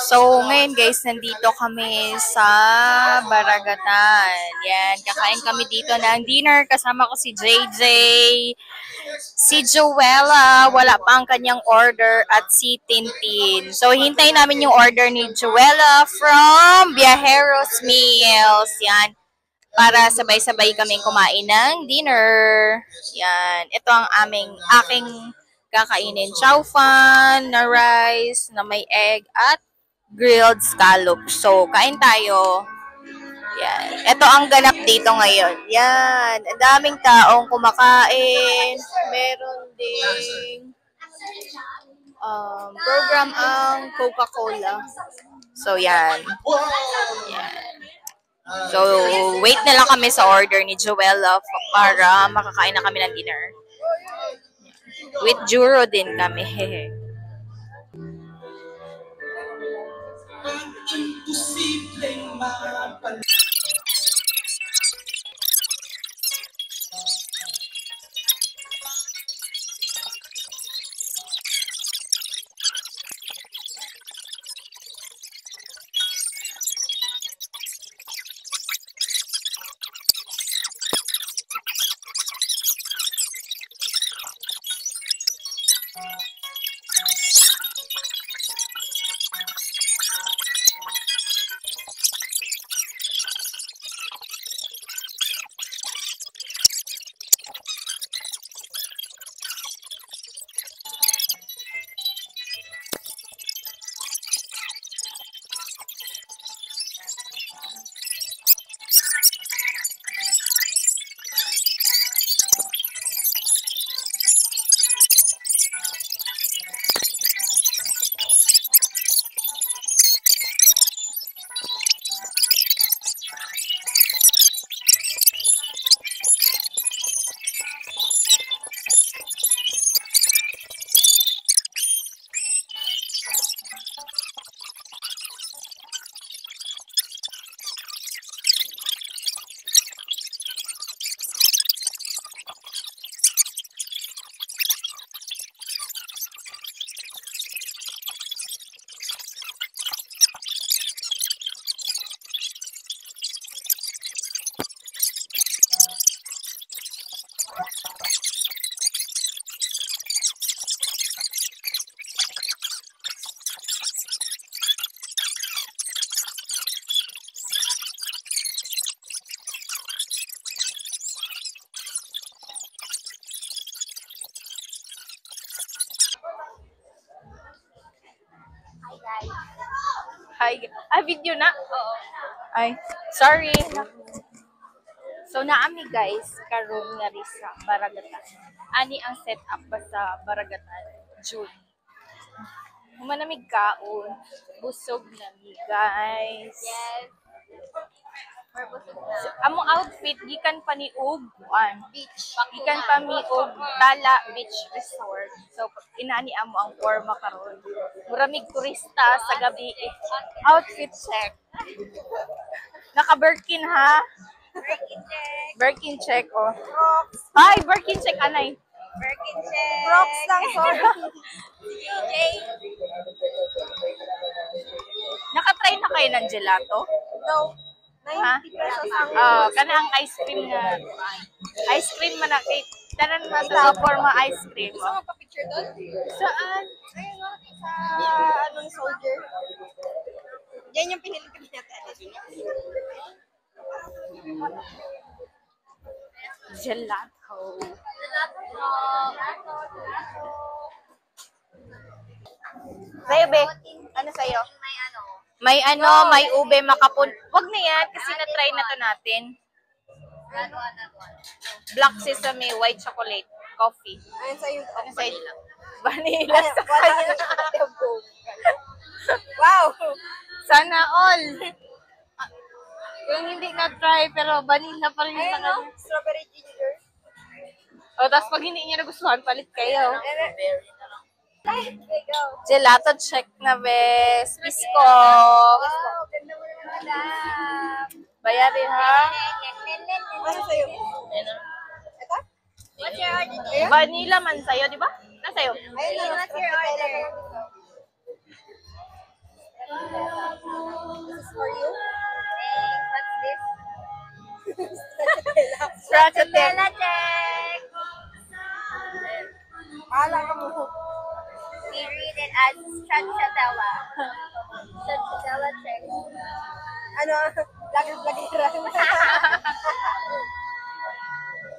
So, ngayon guys, nandito kami sa Baragatan. Yan, kakain kami dito ng dinner. Kasama ko si JJ, si Joella, wala pa ang kanyang order, at si Tintin. So, hintayin namin yung order ni Joella from Viajeros Meals. Yan, para sabay-sabay kaming kumain ng dinner. Yan, ito ang aking kakainin. Chow fan na rice, na may egg, at grilled scallops. So, kain tayo. Yan. Ito ang ganap dito ngayon. Yan. Ang daming taong kumakain. Meron ding program ang Coca-Cola. So, yan. Yan. So, wait na lang kami sa order ni Joella para makakain na kami ng dinner. With Juro din kami. Imposibleng mapal. Hi. Video na? Oo. Ay, sorry. So, naami guys, karon nga rin sa Baragatan. Ani ang setup ba sa Baragatan? June. Humanamig kaon. Busog na mi guys. Yes. So, among outfit, gikan pa ni og beach. Gikan pa mi og Tala Beach Resort. So, inani amo ang forma karon. Muramig turista sa gabi. Outfit check. Naka-Birkin ha? Birkin check. Birkin check, oh. Crocs. Hi, Birkin check, anay. Birkin check. Crocs lang, sorry. CJ. Nakatry na kayo ng gelato? No. Ha? 90 pesos ang Kana ang ice cream nga. Ice cream man na kay tanan man sa forma ice cream. Gusto mo pa-picture doon? Saan? Ayun o, sa anong soldier. Yan yung pinili ko niya. Gelato. Sa'yo, be? Ano sa'yo? May may ube makapun. Wag na yan, kasi na-try na to natin. Black sesame, white chocolate, coffee. Ayun sa'yo. Ano sa'yo? Vanilla sa Wow! Sana all. Yung hindi na-try, pero vanilla pa rin yung Ayun o, strawberry ginger. O, tapos pag hindi niya nagustuhan, palit kayo. Gelato. Gelato check na, bes. Pisco. Wow, ganda mo naman, madam. Bayarin, ha? Ano sa'yo? Ito? What's your order? Vanilla man sa'yo, di ba? Nasa'yo? Ayun, what's your order? This is for you. Thanks. What's this? Stracciatella. Check. Alam mo. We read it as stracciatella. Stracciatella check. Ano? Lagi-lagi.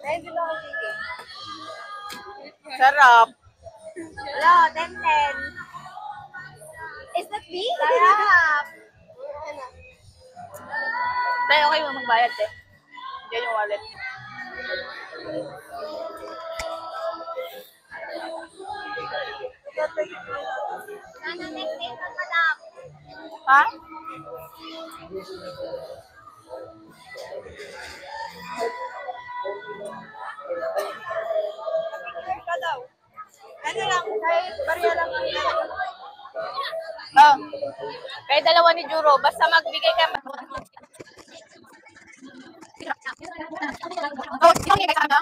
Ayun, dito ako sige. Sarap. Hello, 10-10. Is that me? Sarap. Tayo, okay mo magbayad, eh. Yan yung wallet. Ano next day na madam? Ha? Ka daw. Ano lang, kahit barya lang ang Oh. Kaya dalawa ni Juro, basta magbigay ka. Oh, sino yung kasama?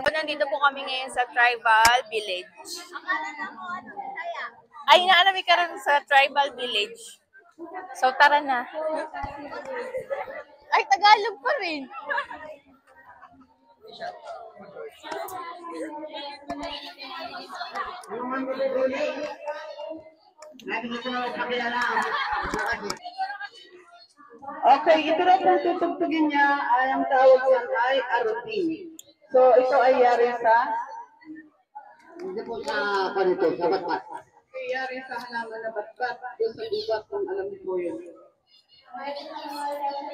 Nandito po kami ngayon sa Tribal Village. Ay, naanami ka rin sa Tribal Village. So, tara na. Ay, Tagalog pa rin. Okay, ito na pong tutugtugin niya ay ang tawag niya ay arutin. So, ito ay yari sa? Hindi po sa panito, sa batbat. Okay, yari sa halaman na batbat. Doon sa ubat kung alam niyo po yun. Ano madam?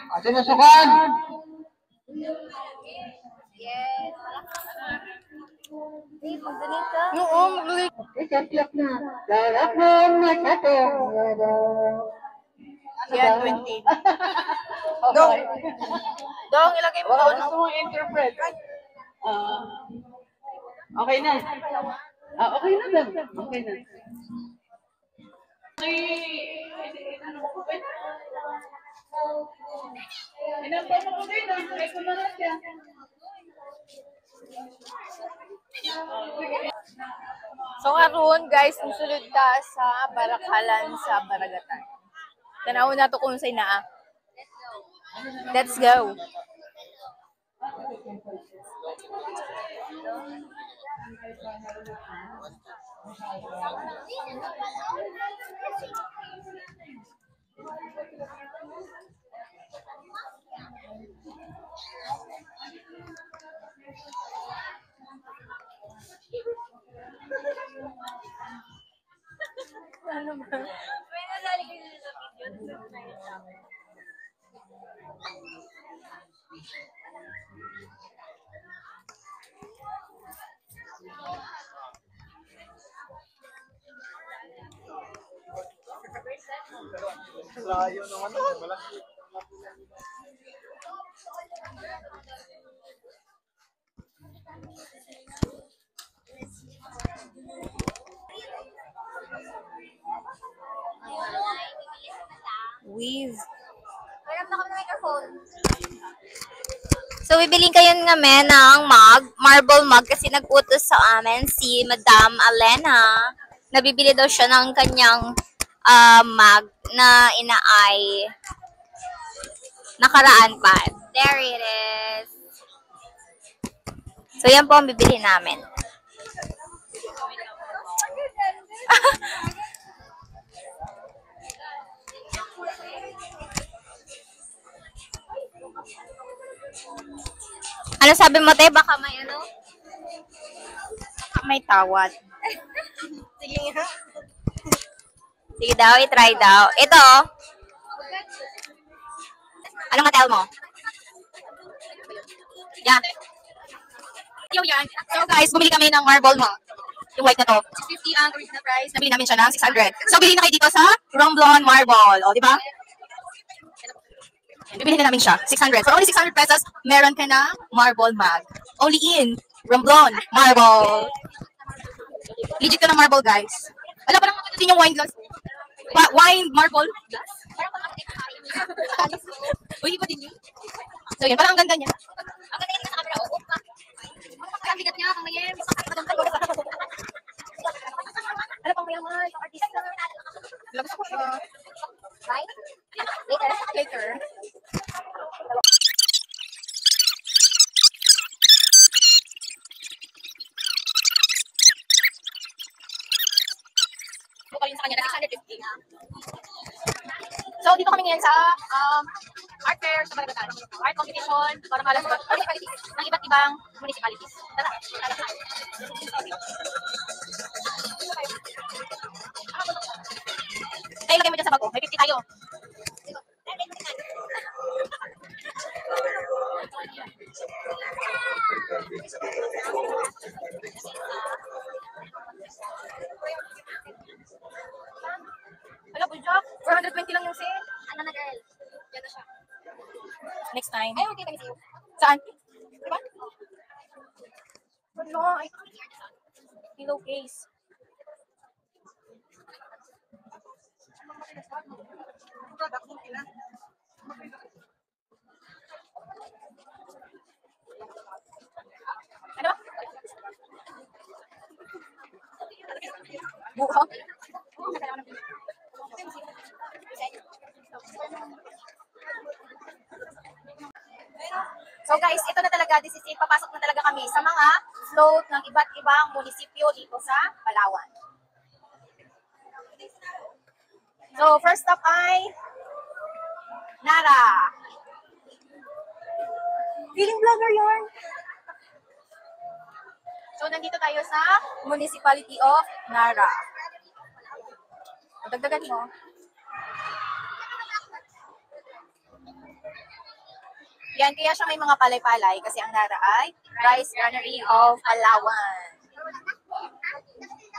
Ate masukan! Yes. Hey, magdanito. Oo, maglulay. Ikat-lak na. Lalak mo na kato. Yan, 20. Dong. Dong, ilagay mo doon. Gusto mong interpret? Okay na. Okay na daw. Okay na. Inampo mo ko din. Ay, kumalas siya. So karon guys, susunod ta sa Barakalan sa Baragatan. Tanaw na to kung sa inaa. Let's go. Ano ba? May nadali kayo sa video. Layo naman na. Malaki. Weave. Mayroon na kami ng microphone. So, bibiling kayo namin ng marble mug, kasi nag-utos sa amin si Madam Alena. Nabibili daw siya ng kanyang mug na inaay nakaraan pa. There it is. So, yan po ang bibili namin. Ano sabi mo, te? Baka may ano? May tawad. Sige nga. Sige daw, i-try daw. Ito. Anong matel mo? Yan. Yan. So guys, bumili kami ng marble mug. Yung white na to. 650 ang original price. Nabili namin siya ng 600. So, bili na kayo dito sa Romblon Marble. O, di ba? Bibili na namin siya. 600. For only 600 pesos, meron ka na marble mug. Only in Romblon Marble. Legit ka ng marble, guys. Wala pa lang makita din yung wine glass. Wine marble glass? Uy, iba din yun. So, yun. Parang ang ganda niya. Ang ganda niya sa camera. Ang bigat niya. Ang mayem. Ano pang mayaman? Ang artista. Labas ko siya. Right? Later. Buka yun sa kanya na 650. So, dito kami ngayon sa art fair sa Baragatan. Art competition para malas sa municipalities ng iba't ibang municipalities. Tara. Tayo, lagay mo dyan sa bago. May 50 tayo. Wala po, Jack. 420 lang yung set. Ano na, girl? Yan na siya. Next time. Ay, okay, kami sa'yo. Saan? Diba? Wala. Ay, pillowcase. Ano? Buha? So guys, ito na talaga, this is it. Papasok na talaga kami sa mga float ng iba't ibang munisipyo dito sa Palawan. So first stop ay Nara. Feeling vlogger yun. So nandito tayo sa Municipality of Nara. Dagdagan mo. Yan, kaya siya may mga palay-palay kasi ang Nara ay Rice Granary of Palawan.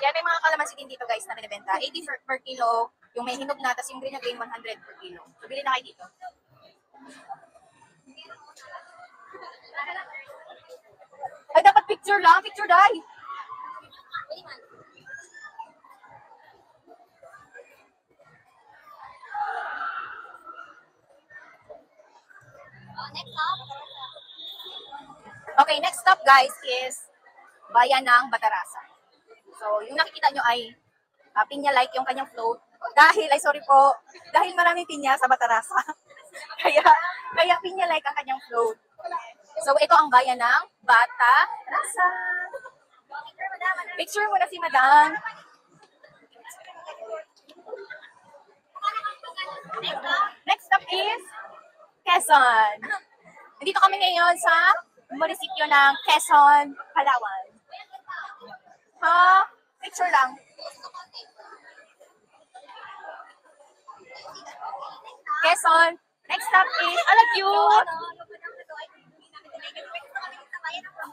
Yan, may mga kalamansi din dito guys na binibenta. 80 per kilo, yung may hinog na, tapos yung green na green 100 per kilo. So, bili na kayo dito. Ay, dapat picture lang. Picture dahil. Okay, next stop guys is Bayan ng Batarasan. So, yung nakikita nyo ay pinya-like yung kanyang float. Dahil maraming pinya sa Batarasa. kaya pinya-like ang kanyang float. So, ito ang Bayan ng Batarasan. Picture mo na si Madam. Next stop is Quezon. Nandito kami ngayon sa munisipyo ng Quezon, Palawan. Picture lang. Quezon. Next stop is, cute.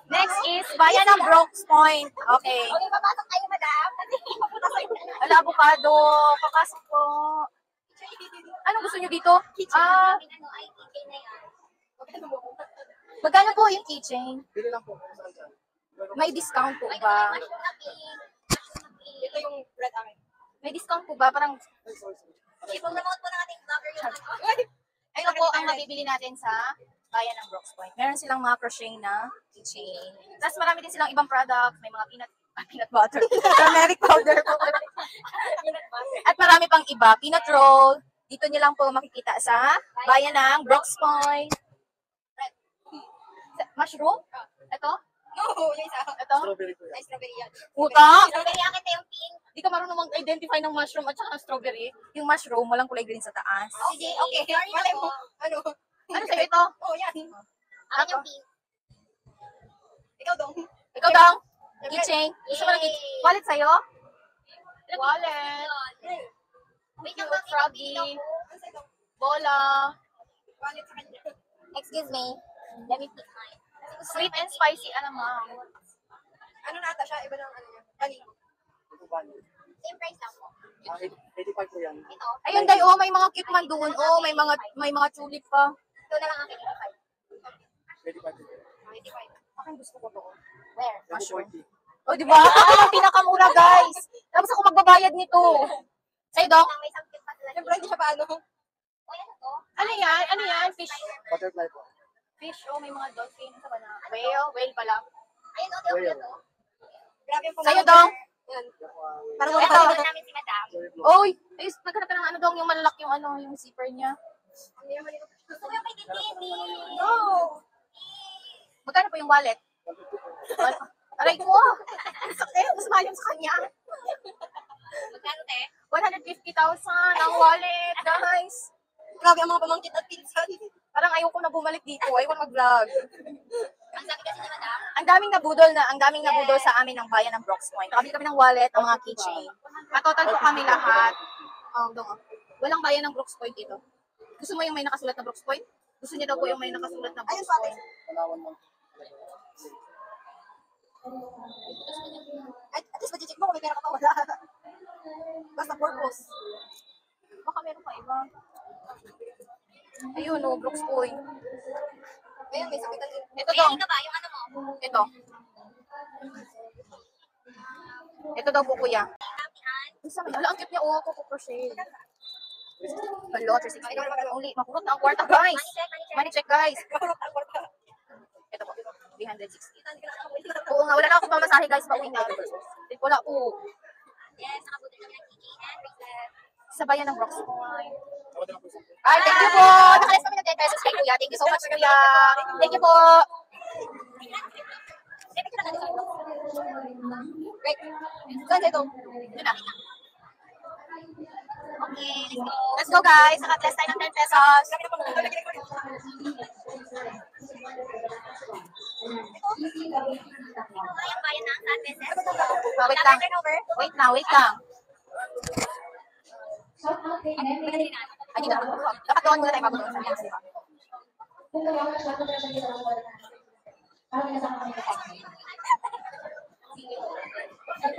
Next is Bayan ng Brooks Point. Okay. Okay, papasok kayo, madam. Ala, avocado. Papasok po. Anong gusto nyo dito? Ano, ay, keychain na yan. Magkano po yung keychain? Bili lang po. May discount po Ay, ba? mushroom na pink. Ito yung red amin. May discount po ba? Parang, Ipo-promote po ng ating vlogger yung ano. ito po ang mabibili natin sa bayan ng Brooks Point. Meron silang mga crochet na keychain. Tapos marami din silang ibang product. May mga peanut butter. Turmeric powder po. At marami pang iba. Peanut roll. Dito nyo lang po makikita sa bayan ng Brooks Point. Mushroom? Ito? No, yung isa. Ito? Strawberry po Ay, yan. strawberry yan. Puta! Strawberry akin na yung pink. Di ka marunong mag-identify ng mushroom at saka ng strawberry. Yung mushroom, walang kulay green sa taas. Sige, okay. Malay mo. Ano? Ano sa'yo ito? Oh, yan. Akin yung pink. Ikaw dong. Ikaw daw? Keychain? Gusto mo ng keychain? Wallet sa'yo? Wallet. Wait Cute, lang, bakit froggy. Ano sa'yo? Bola. Wallet sa kanya. Excuse me. Let me pick mine. Sweet and spicy, alam mo. Ano na ata siya? Iba ng ano niya. Bali. Ito ba niyo? Same price lang po. 85 po yan. Ito. Ayun, day, oh, may mga cute man doon. Oh, may mga tulip pa. Ito na lang akin. 85 po. 25. Akin gusto ko to. Where? Mushroom. Oh, di ba? Ako yung pinakamura, guys. Tapos ako magbabayad nito. Sa'yo, Dong? May sample pa sila. Siyempre, hindi siya paano. O, yan to. Ano yan? Ano yan? Fish. Butterfly po. Fish, oh, may mga dolphin. Sa ba na? Whale? Whale pala. Ayun, okay, okay to. Grabe yung Sa'yo, Dong? Yan. Parang Ito. ito namin si Madam. Oy, ayos, naghanap ka ng ano, Dong, yung malalaki yung ano, yung zipper niya. Gusto ko yung kay Titini. No! Magkano po yung wallet? Aray ko! Sakit, mas mahal yung sa kanya. Magkano, te? 150,000 ang wallet, guys. Grabe ang mga pamangkit at pinsan. Parang ayoko na bumalik dito. Ayoko na mag-vlog. Ang sabi kasi ni Madam. Ang daming nabudol sa amin ng bayan ng Brooks Point. Kami ng wallet, ang mga keychain. Total po kami lahat. Walang bayan ng Brooks Point dito. Gusto mo yung may nakasulat na Brooks Point? Gusto niya daw po yung may nakasulat na Ayun Brooks pa, ate. Point. Palawan lang. At least mag-check mo kung may pera ka pa wala. Basta purpose. Baka meron pa iba. Ayun, no, Brooks Point. Ayun, may sakitan din. Ito May daw. ka ba? Yung ano mo? Ito. Ito daw po, kuya. Kamihan. Isa, wala, ang cute niya. Oh, kuko crochet. Hello, 360. Only, makurot na ang kwarta, guys. Money check, money check. Money check, guys. Makurot ang kwarta. Ito po, 360. Oo nga, wala na akong pamasahe, guys. Pauwi na. Wala po. Yes, nakabudol kami ng keychain and bracelet. Sa bayan ng Brooks Point. Tawad na po sa Ay, thank you po. Nakalas kami ng 10 pesos kay kuya. Thank you so much, kuya. Thank you po. Great. Saan sa'yo ito? Yun na. Okay, let's go. Let's go, guys. Naka-test tayo ng 10 pesos. Ito yung bayan ng San Peses. Wait lang. Wait lang, wait lang. Ay, dito. Dapat doon muna tayo bago doon sa yes, di ba?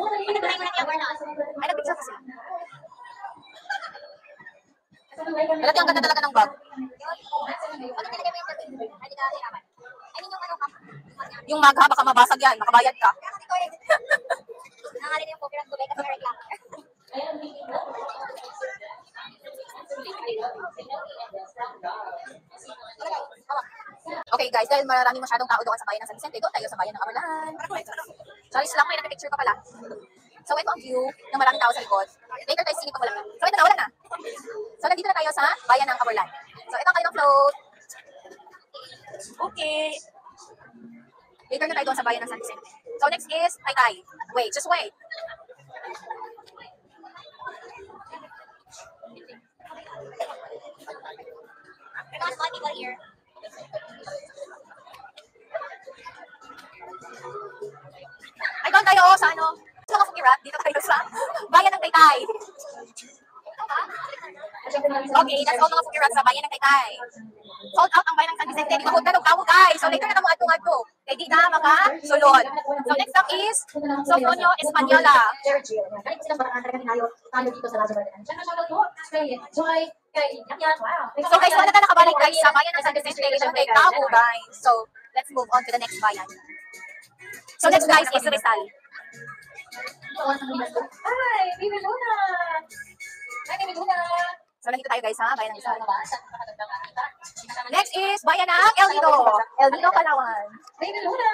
Pinagtry mo na niya or not? Ay, nag-picture kasi sila. Dati ang ganda talaga ng bag. Pag nilagay mo yung sabi, hindi ka hirapan. I mean, yung ano ka. Yung mag, baka mabasag yan. Makabayad ka. Nangalin yung copyright ko, kasi may reklamo. Okay guys, dahil maraming masyadong tao doon sa bayan ng San Vicente, doon tayo sa bayan ng Abalan. Charis lang, may nag-picture pa pala. So ito ang view ng maraming tao sa likod. Later tayo silip pag wala na. So ito na, wala na. So nandito na tayo sa bayan ng Abalan. So ito ang kanilang float. Okay. Later na tayo doon sa bayan ng San Vicente. So next is Taytay. Wait, just wait. Mga small people here. Ay, doon tayo sa ano? Sa mga fukirat, dito tayo sa bayan ng Taytay. Okay, that's all mga fukirat sa bayan ng Taytay. Sold out ang bayan ng San Vicente. Di mahod na nung guys. So later na mo ato-ato. Kaya di na makasulod. So next up is Sofronio Española. So guys, wala na nakabalik guys sa bayan ng San Vicente. Ito kay Tao guys. So let's move on to the next bayan. So next guys is Rizal. Hi, Baby Luna! Hi, Baby Luna! So nandito tayo guys sa bayan ng Rizal. Next is bayan ng El Nido. El Nido, Palawan. Baby Luna!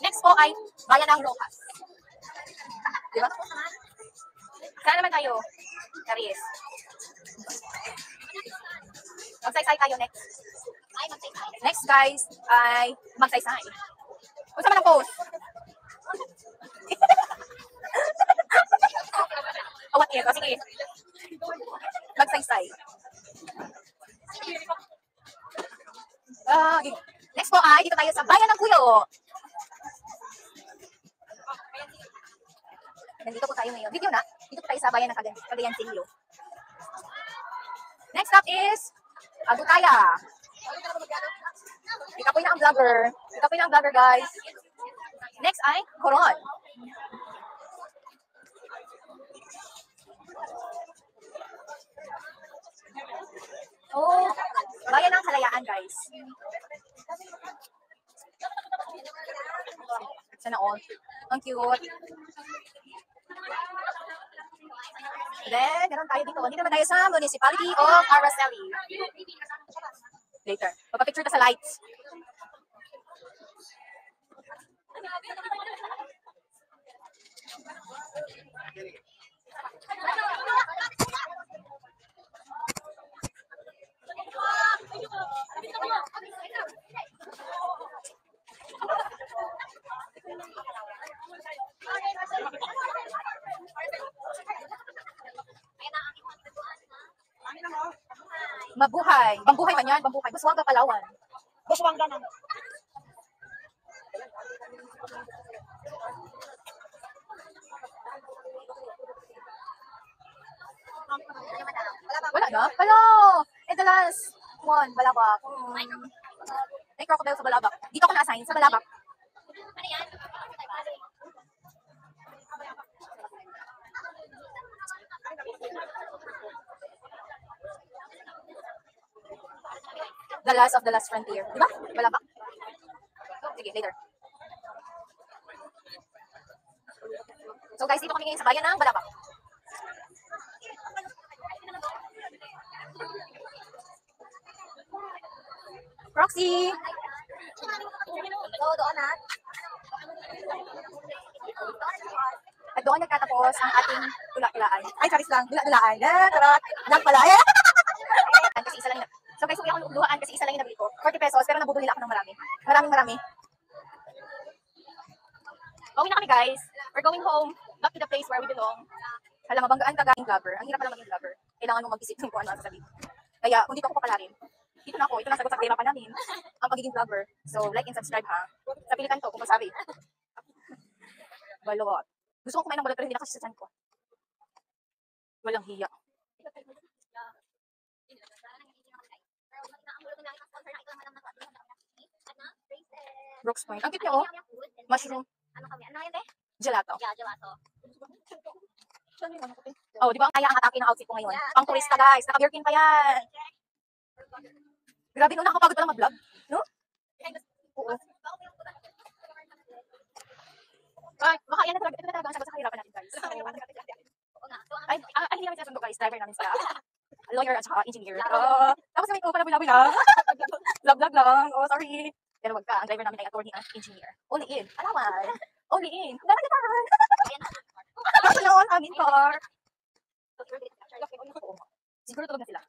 Next po ay bayan ng Rojas. Di ba? Saan naman tayo? Caries. Magsaysay tayo next. Next guys ay magsaysay. Kung saan man ang post? Awat yan. O sige. Magsaysay. Next po ay dito tayo sa bayan ng Kuyo. Nandito po tayo ngayon. Video na. Dito po tayo sa bayan ng Cagayan City. Next up is Agutaya. Ikapoy na ang vlogger. Ikapoy na ang vlogger, guys. Next ay Coron. Oh, bayan ng Kalayaan, guys. Sana all. Ang cute. Then, meron tayo dito. Dito naman tayo sa Municipality of Araceli. Later. Papapicture ka sa lights. Mabuhay. Bambuhay man yan. Bambuhay. Buswaga, Palawan. Buswaga na. Wala na? Hello! And the last one, Balabak. May crocodile sa Balabak. Dito ako na-assign sa Balabak. The last of the last frontier. Diba? Balabak? Sige, later. So guys, dito kami ngayon sa bayan ng Balabak. Roxy! So, doon na. At doon nagtatapos ang ating tula-tulaan. Ay, charis lang. Tula-tulaan. Tarot. Lang pala. Kasi isa lang yun. So guys, uwi ako luhaan kasi isa lang yung nabili ko. 40 pesos, pero nabudol nila ako ng marami. Marami. Going na kami guys. We're going home. Back to the place where we belong. Hala, mabanggaan ka gayong vlogger. Ang hirap pala maging vlogger. Kailangan mo mag-isip kung ano ang sasabihin. Kaya, kung dito ako papalarin, dito na ako. Ito na sagot sa tema pa namin. Ang pagiging vlogger. So, like and subscribe ha. Sa pilitan to, kung masabi. Balot. Gusto ko kumain ng balot pero hindi na kasi sa tiyan ko. Walang hiya. Brooks Point. Ang cute niya, oh. Mushroom. Ano yan, te? Gelato. Yeah, gelato. Oh, di ba ang kaya ang atake ng outfit ko ngayon? Pang turista, guys. Naka-Birkin pa yan. Grabe, no, nakakapagod pala mag-vlog. No? Oo. Ay, baka yan na talaga. Ito na talaga ang sagot sa kahirapan natin, guys. So, ay, hindi namin sinasundo, guys. Driver namin sila. Lawyer at saka engineer. Tapos namin ko pala binabi. Vlog lang. Oh, sorry. Pero wag ka. Ang driver namin ay attorney at engineer. Only in. Alaman. Only in. Dami na car. Kasi noon, amin car. Siguro tulog na sila.